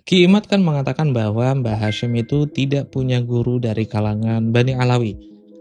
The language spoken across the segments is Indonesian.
Ki Imad kan mengatakan bahwa Mbah Hashim itu tidak punya guru dari kalangan Bani Alawi,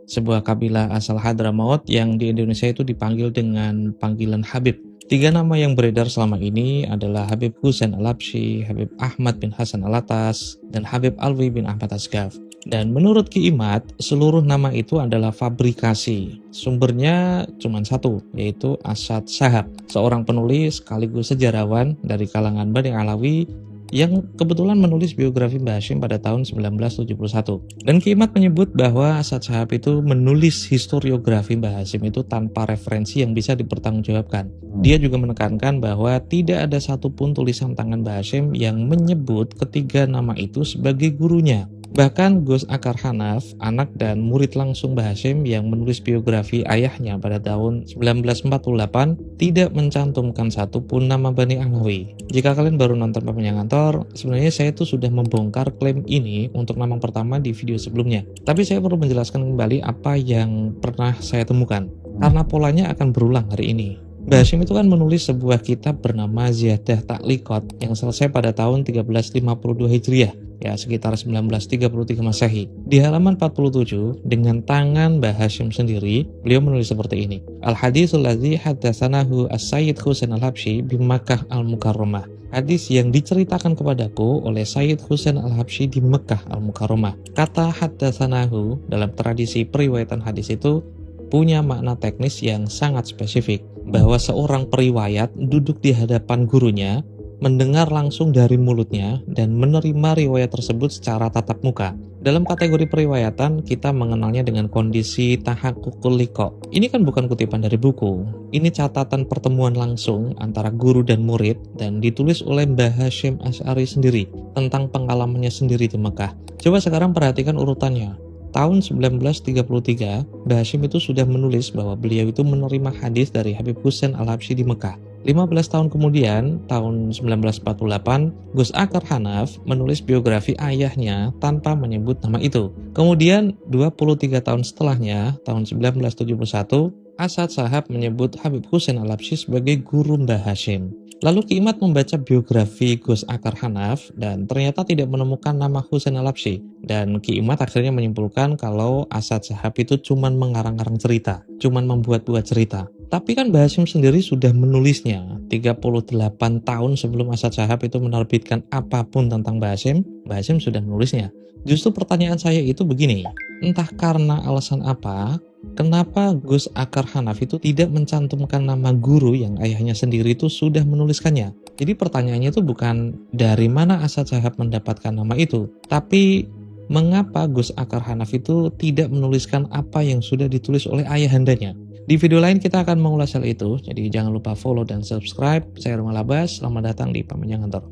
sebuah kabilah asal Hadramaut yang di Indonesia itu dipanggil dengan panggilan Habib. Tiga nama yang beredar selama ini adalah Habib Husain Al-Habsyi, Habib Ahmad bin Hasan Al-Attas, dan Habib Alwi bin Ahmad Asgaf. Dan menurut Ki Imad, seluruh nama itu adalah fabrikasi. Sumbernya cuma satu, yaitu Asad Shahab, seorang penulis sekaligus sejarawan dari kalangan Bani Alawi yang kebetulan menulis biografi Mbah Hashim pada tahun 1971. Dan Ki Imad menyebut bahwa Asad Shahab itu menulis historiografi Mbah Hashim itu tanpa referensi yang bisa dipertanggungjawabkan. Dia juga menekankan bahwa tidak ada satupun tulisan tangan Mbah Hashim yang menyebut ketiga nama itu sebagai gurunya. Bahkan Gus Akar Hanaf, anak dan murid langsung Mbah Hashim yang menulis biografi ayahnya pada tahun 1948, tidak mencantumkan satupun nama Bani Alawi. Jika kalian baru nonton Papanya Ngantor, sebenarnya saya tuh sudah membongkar klaim ini untuk nama pertama di video sebelumnya. Tapi saya perlu menjelaskan kembali apa yang pernah saya temukan, karena polanya akan berulang hari ini. Mbah Hashim itu kan menulis sebuah kitab bernama Ziyadah Ta'liqat yang selesai pada tahun 1352 Hijriah, ya sekitar 1933 Masehi. Di halaman 47, dengan tangan Mbah Hashim sendiri, beliau menulis seperti ini. Al-haditsul ladzi haddatsanahu As-Sayyid Husain Al-Habsyi bi Makkah Al-Mukarramah. Hadis yang diceritakan kepadaku oleh Sayyid Husain Al-Habsyi di Mekah Al-Mukarramah. Kata haddatsanahu dalam tradisi periwayatan hadis itu punya makna teknis yang sangat spesifik, bahwa seorang periwayat duduk di hadapan gurunya, mendengar langsung dari mulutnya, dan menerima riwayat tersebut secara tatap muka. Dalam kategori periwayatan, kita mengenalnya dengan kondisi tahakkukul liqa. Ini kan bukan kutipan dari buku, ini catatan pertemuan langsung antara guru dan murid, dan ditulis oleh Mbah Hashim Asy'ari sendiri, tentang pengalamannya sendiri di Mekah. Coba sekarang perhatikan urutannya. Tahun 1933, Mbah Hashim itu sudah menulis bahwa beliau itu menerima hadis dari Habib Husain Al-Habsyi di Mekah. 15 tahun kemudian, tahun 1948, Gus Akar Hanaf menulis biografi ayahnya tanpa menyebut nama itu. Kemudian, 23 tahun setelahnya, tahun 1971, Asad Shahab menyebut Habib Husain Al-Habsyi sebagai guru Mbah Hashim. Lalu Ki Imad membaca biografi Gus Akar Hanaf dan ternyata tidak menemukan nama Husain Al-Habsyi. Dan Ki Imad akhirnya menyimpulkan kalau Asad Shahab itu cuma mengarang-arang cerita, cuma membuat-buat cerita. Tapi kan Mbah Hashim sendiri sudah menulisnya 38 tahun sebelum Asad Shahab itu menerbitkan apapun tentang Mbah Hashim sudah menulisnya. Justru pertanyaan saya itu begini, entah karena alasan apa, kenapa Gus Akar Hanaf itu tidak mencantumkan nama guru yang ayahnya sendiri itu sudah menuliskannya? Jadi pertanyaannya itu bukan dari mana Asad Shahab mendapatkan nama itu, tapi mengapa Gus Akar Hanaf itu tidak menuliskan apa yang sudah ditulis oleh ayahandanya? Di video lain kita akan mengulas hal itu, jadi jangan lupa follow dan subscribe. Saya Rumah Labas, selamat datang di Papanya Ngantor.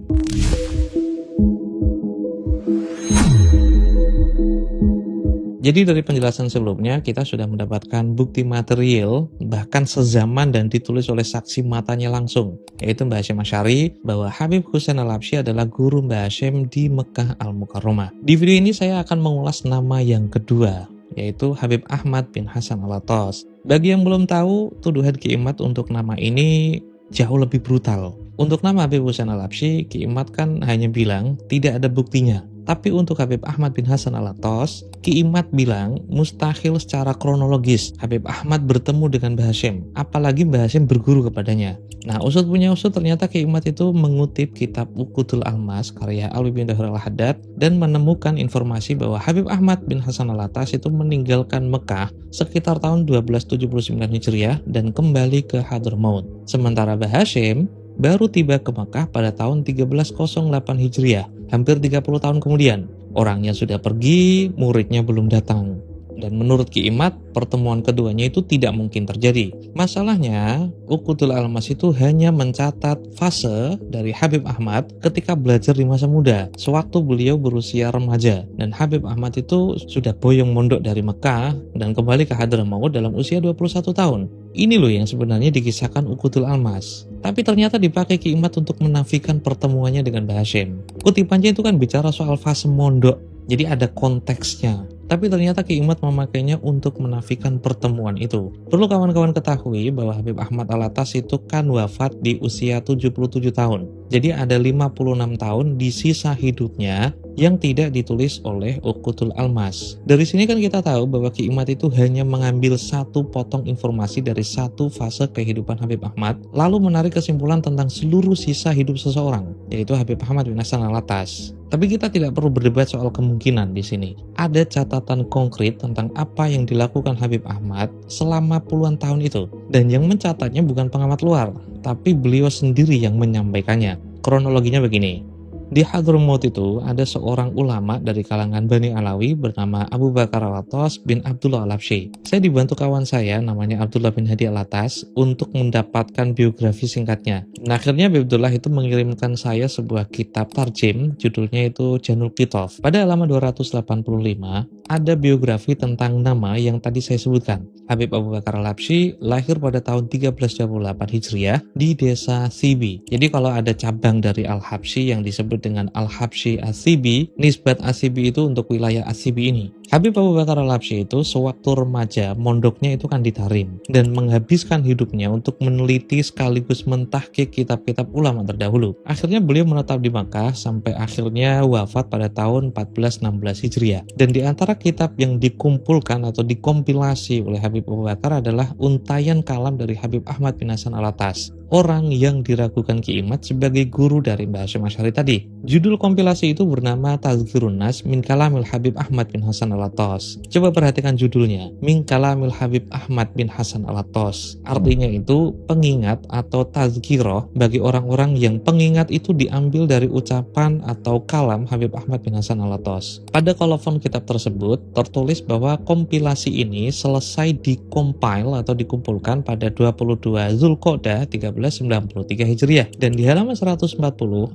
Jadi dari penjelasan sebelumnya, kita sudah mendapatkan bukti material, bahkan sezaman dan ditulis oleh saksi matanya langsung, yaitu Mbah Hashim Asy'ari, bahwa Habib Husain Al-Habsyi adalah guru Mbah Hashim di Mekah Al-Mukarramah. Di video ini saya akan mengulas nama yang kedua, yaitu Habib Ahmad bin Hasan Al-Attas. Bagi yang belum tahu, tuduhan Ki Imad untuk nama ini jauh lebih brutal. Untuk nama Habib Husain Al-Habsyi, Ki Imad kan hanya bilang tidak ada buktinya. Tapi untuk Habib Ahmad bin Hasan Al-Attas, Ki Imad bilang mustahil secara kronologis Habib Ahmad bertemu dengan Mbah Hashim, apalagi Mbah Hashim berguru kepadanya. Nah, usut punya usut, ternyata Ki Imad itu mengutip kitab Uqudul Almas karya Alwi bin Dahir Al-Haddad dan menemukan informasi bahwa Habib Ahmad bin Hasan Al-Attas itu meninggalkan Mekah sekitar tahun 1279 Hijriah dan kembali ke Hadramaut. Sementara Mbah Hashim baru tiba ke Mekah pada tahun 1308 Hijriah, hampir 30 tahun kemudian. Orangnya sudah pergi, muridnya belum datang. Dan menurut Ki Imad, pertemuan keduanya itu tidak mungkin terjadi. Masalahnya, Uqudul Almas itu hanya mencatat fase dari Habib Ahmad ketika belajar di masa muda, sewaktu beliau berusia remaja. Dan Habib Ahmad itu sudah boyong mondok dari Mekah dan kembali ke Hadramaut dalam usia 21 tahun. Ini loh yang sebenarnya dikisahkan Uqudul Almas. Tapi ternyata dipakai Ki Imad untuk menafikan pertemuannya dengan Mbah Hashim. Kutipannya itu kan bicara soal fase mondok, jadi ada konteksnya. Tapi ternyata Ki Imad memakainya untuk menafikan pertemuan itu. Perlu kawan-kawan ketahui bahwa Habib Ahmad Alatas itu kan wafat di usia 77 tahun. Jadi ada 56 tahun di sisa hidupnya yang tidak ditulis oleh Uqudul Almas. Dari sini kan kita tahu bahwa Ki Imad itu hanya mengambil satu potong informasi dari satu fase kehidupan Habib Ahmad, lalu menarik kesimpulan tentang seluruh sisa hidup seseorang, yaitu Habib Ahmad bin Hasan Alatas. Tapi kita tidak perlu berdebat soal kemungkinan di sini. Ada catatan konkret tentang apa yang dilakukan Habib Ahmad selama puluhan tahun itu. Dan yang mencatatnya bukan pengamat luar, tapi beliau sendiri yang menyampaikannya. Kronologinya begini. Di Hadramaut itu ada seorang ulama dari kalangan Bani Alawi bernama Abu Bakar Al-Atas bin Abdullah Al-Habsyi. Saya dibantu kawan saya namanya Abdullah bin Hadi Al-Atas untuk mendapatkan biografi singkatnya. Nah, akhirnya Abdullah itu mengirimkan saya sebuah kitab tarjim, judulnya itu Janul Qitaf. Pada halaman 285 ada biografi tentang nama yang tadi saya sebutkan. Habib Abu Bakar Al-Habsyi lahir pada tahun 1328 Hijriah di desa Thibi. Jadi kalau ada cabang dari Al-Habsyi yang disebut dengan Al-Habsyi As-Thibi, nisbat As-Thibi itu untuk wilayah As-Thibi ini. Habib Abu Bakar Al-Habsyi itu sewaktu remaja, mondoknya itu kan di Tarim, dan menghabiskan hidupnya untuk meneliti sekaligus mentahqiq kitab-kitab ulama terdahulu. Akhirnya beliau menetap di Makkah sampai akhirnya wafat pada tahun 1416 Hijriah. Dan di antara kitab yang dikumpulkan atau dikompilasi oleh Habib Abu Bakar adalah untayan kalam dari Habib Ahmad bin Hasan Alatas, orang yang diragukan Ki Imad sebagai guru dari Mbah Hasyim Asy'ari tadi. Judul kompilasi itu bernama Tazkirun Nas min Kalamil Habib Ahmad bin Hasan Alatas. Coba perhatikan judulnya, Min Kalamil Habib Ahmad bin Hasan Alatas. Artinya itu pengingat atau tazkirah bagi orang-orang yang pengingat itu diambil dari ucapan atau kalam Habib Ahmad bin Hasan Alatas. Pada kolofon kitab tersebut tertulis bahwa kompilasi ini selesai dikompil atau dikumpulkan pada 22 Zulqa'dah 1393 Hijriah. Dan di halaman 140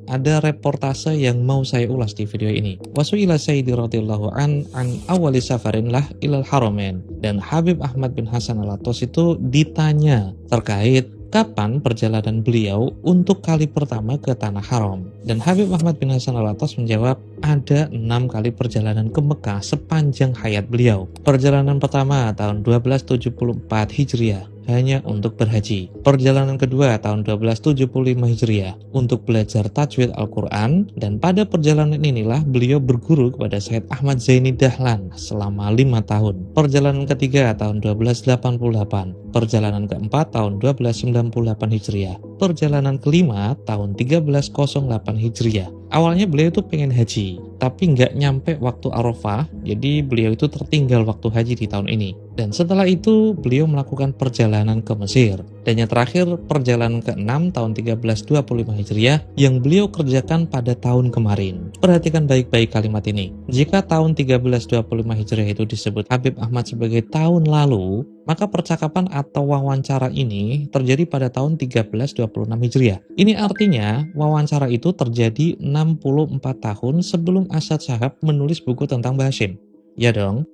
ada reportase yang mau saya ulas di video ini. Wasu'ila Sayyidi radhiyallahu an awali safarin lah ilal haramain. Dan Habib Ahmad bin Hasan Alatas itu ditanya terkait kapan perjalanan beliau untuk kali pertama ke Tanah Haram. Dan Habib Ahmad bin Hasan Alatas menjawab ada 6 kali perjalanan ke Mekah sepanjang hayat beliau. Perjalanan pertama tahun 1274 Hijriah hanya untuk berhaji. Perjalanan kedua tahun 1275 Hijriah untuk belajar tajwid Al-Quran, dan pada perjalanan inilah beliau berguru kepada Syed Ahmad Zaini Dahlan selama 5 tahun. Perjalanan ketiga tahun 1288, perjalanan keempat tahun 1298 Hijriah, perjalanan kelima tahun 1308 Hijriah. Awalnya beliau itu pengen haji, tapi nggak nyampe waktu Arafah, jadi beliau itu tertinggal waktu haji di tahun ini. Dan setelah itu beliau melakukan perjalanan ke Mesir. Dan yang terakhir perjalanan ke-6 tahun 1325 Hijriah yang beliau kerjakan pada tahun kemarin. Perhatikan baik-baik kalimat ini. Jika tahun 1325 Hijriah itu disebut Habib Ahmad sebagai tahun lalu, maka percakapan atau wawancara ini terjadi pada tahun 1326 Hijriah. Ini artinya wawancara itu terjadi 64 tahun sebelum Asyad Shahab menulis buku tentang Mbah Hasyim. Ya dong?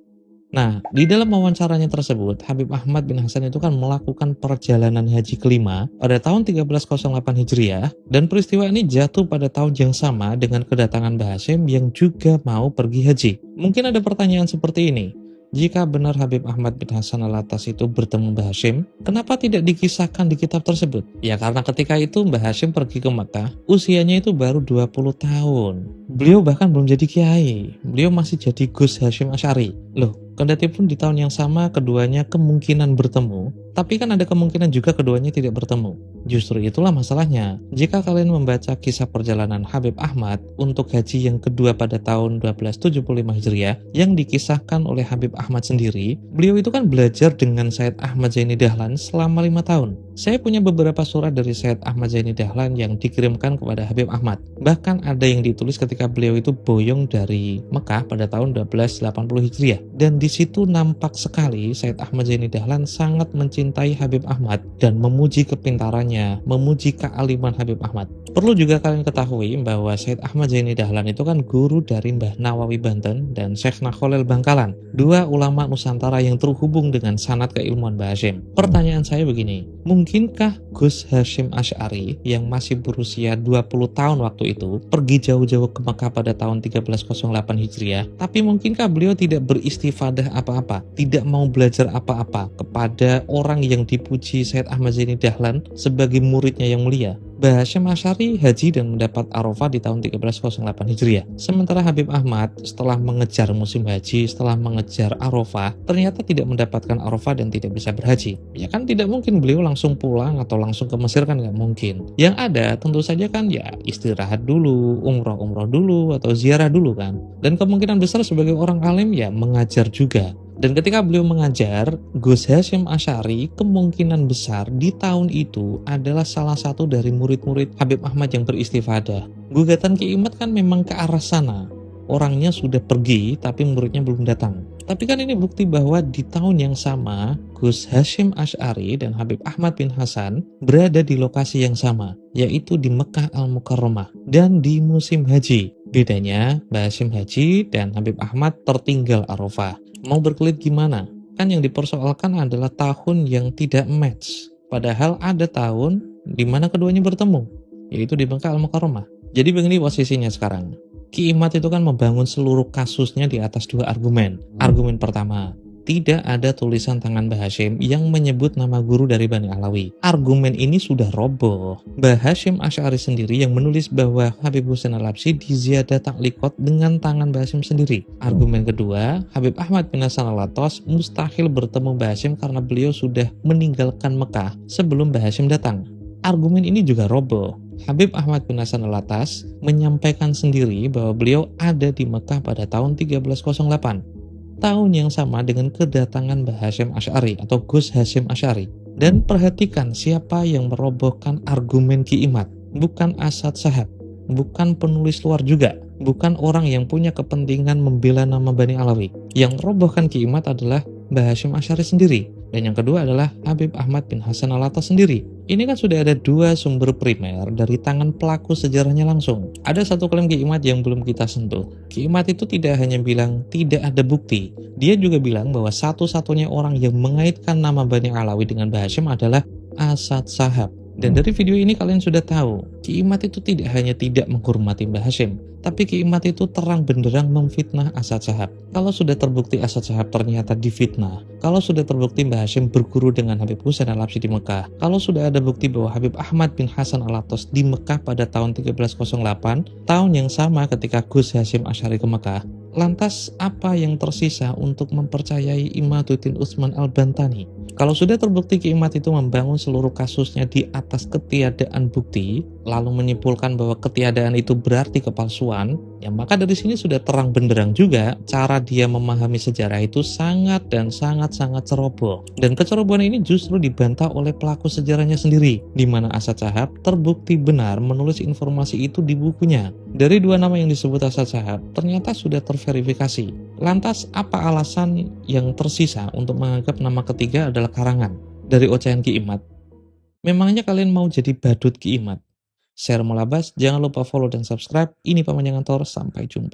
Nah, di dalam wawancaranya tersebut, Habib Ahmad bin Hasan itu kan melakukan perjalanan haji kelima pada tahun 1308 Hijriah, dan peristiwa ini jatuh pada tahun yang sama dengan kedatangan Mbah Hasyim yang juga mau pergi haji. Mungkin ada pertanyaan seperti ini. Jika benar Habib Ahmad bin Hasan Alatas itu bertemu Mbah Hasyim, kenapa tidak dikisahkan di kitab tersebut? Ya karena ketika itu Mbah Hasyim pergi ke Makkah, usianya itu baru 20 tahun. Beliau bahkan belum jadi kiai, beliau masih jadi Gus Hasyim Asy'ari. Loh, kendati pun di tahun yang sama keduanya kemungkinan bertemu, tapi kan ada kemungkinan juga keduanya tidak bertemu. Justru itulah masalahnya. Jika kalian membaca kisah perjalanan Habib Ahmad untuk haji yang kedua pada tahun 1275 Hijriah yang dikisahkan oleh Habib Ahmad sendiri, beliau itu kan belajar dengan Syed Ahmad Zaini Dahlan selama 5 tahun. Saya punya beberapa surat dari Syed Ahmad Zaini Dahlan yang dikirimkan kepada Habib Ahmad. Bahkan ada yang ditulis ketika beliau itu boyong dari Mekah pada tahun 1280 Hijriah. Dan di situ nampak sekali Syed Ahmad Zaini Dahlan sangat mencintai Habib Ahmad dan memuji kepintarannya, memuji kealiman Habib Ahmad. Perlu juga kalian ketahui bahwa Syed Ahmad Zaini Dahlan itu kan guru dari Mbah Nawawi Banten dan Syekh Nakholil Bangkalan, dua ulama Nusantara yang terhubung dengan sanad keilmuan Mbah Hasyim. Pertanyaan saya begini, mungkin Mungkinkah Gus Hasyim Asy'ari yang masih berusia 20 tahun waktu itu pergi jauh-jauh ke Mekah pada tahun 1308 Hijriah, tapi mungkinkah beliau tidak beristifadah apa-apa, tidak mau belajar apa-apa kepada orang yang dipuji Said Ahmad Zaini Dahlan sebagai muridnya yang mulia? Mbah Hasyim Asy'ari haji dan mendapat Arafah di tahun 1308 Hijriah. Sementara Habib Ahmad setelah mengejar musim haji, setelah mengejar Arafah, ternyata tidak mendapatkan Arafah dan tidak bisa berhaji. Ya kan tidak mungkin beliau langsung pulang atau langsung ke Mesir, kan nggak mungkin. Yang ada tentu saja kan ya istirahat dulu, umroh-umroh dulu, atau ziarah dulu kan. Dan kemungkinan besar sebagai orang alim ya mengajar juga. Dan ketika beliau mengajar, Gus Hasyim Asy'ari kemungkinan besar di tahun itu adalah salah satu dari murid-murid Habib Ahmad yang beristifadah. Gugatan Ki Imad kan memang ke arah sana. Orangnya sudah pergi tapi muridnya belum datang. Tapi kan ini bukti bahwa di tahun yang sama, Gus Hasyim Asy'ari dan Habib Ahmad bin Hasan berada di lokasi yang sama, yaitu di Mekah Al-Mukarramah dan di musim haji. Bedanya, Mbah Hasyim haji dan Habib Ahmad tertinggal Arafah. Mau berkelit gimana? Kan yang dipersoalkan adalah tahun yang tidak match. Padahal ada tahun di mana keduanya bertemu, yaitu di Mekah Al-Mukarramah. Jadi begini posisinya sekarang. Ki Imad itu kan membangun seluruh kasusnya di atas dua argumen. Argumen pertama, tidak ada tulisan tangan Mbah Hasyim yang menyebut nama guru dari Bani Alawi. Argumen ini sudah roboh. Mbah Hasyim Asy'ari sendiri yang menulis bahwa Habib Husain Al-Habsyi diziyadah taklikot dengan tangan Mbah Hasyim sendiri. Argumen kedua, Habib Ahmad bin Hasan Al-Attas mustahil bertemu Mbah Hasyim karena beliau sudah meninggalkan Mekah sebelum Mbah Hasyim datang. Argumen ini juga roboh. Habib Ahmad bin Hasan Al-Attas menyampaikan sendiri bahwa beliau ada di Mekah pada tahun 1308. Tahun yang sama dengan kedatangan Mbah Hasyim Asy'ari atau Gus Hasyim Asy'ari. Dan perhatikan siapa yang merobohkan argumen Ki Imad. Bukan Asad Shahab, bukan penulis luar juga, bukan orang yang punya kepentingan membela nama Bani Alawi. Yang merobohkan Ki Imad adalah Mbah Hasyim Asy'ari sendiri. Dan yang kedua adalah Habib Ahmad bin Hasan Al-Attas sendiri. Ini kan sudah ada dua sumber primer dari tangan pelaku sejarahnya langsung. Ada satu klaim Ki Imad yang belum kita sentuh. Ki Imad itu tidak hanya bilang tidak ada bukti. Dia juga bilang bahwa satu-satunya orang yang mengaitkan nama Bani Alawi dengan Mbah Hasyim adalah Asad Shahab. Dan dari video ini kalian sudah tahu, Ki Imad itu tidak hanya tidak menghormati Mbah Hasyim, tapi Ki Imad itu terang benderang memfitnah Asad Shahab. Kalau sudah terbukti Asad Shahab ternyata difitnah, kalau sudah terbukti Mbah Hasyim berguru dengan Habib Husain Al-Habsyi di Mekah, kalau sudah ada bukti bahwa Habib Ahmad bin Hasan Al-Attas di Mekah pada tahun 1308, tahun yang sama ketika Gus Hasyim Asy'ari ke Mekah, lantas apa yang tersisa untuk mempercayai Imaduddin Utsman Al-Bantani? Kalau sudah terbukti Ki Imad itu membangun seluruh kasusnya di atas ketiadaan bukti, lalu menyimpulkan bahwa ketiadaan itu berarti kepalsuan, ya maka dari sini sudah terang benderang juga cara dia memahami sejarah itu sangat dan sangat-sangat ceroboh. Dan kecerobohan ini justru dibantah oleh pelaku sejarahnya sendiri, di mana Asad Shahab terbukti benar menulis informasi itu di bukunya. Dari dua nama yang disebut Asad Shahab, ternyata sudah terverifikasi. Lantas apa alasan yang tersisa untuk menganggap nama ketiga adalah karangan dari ocehan Ki Imad? Memangnya kalian mau jadi badut Ki Imad? Share Mulabas, jangan lupa follow dan subscribe. Ini Paman Jangan Tor, sampai jumpa.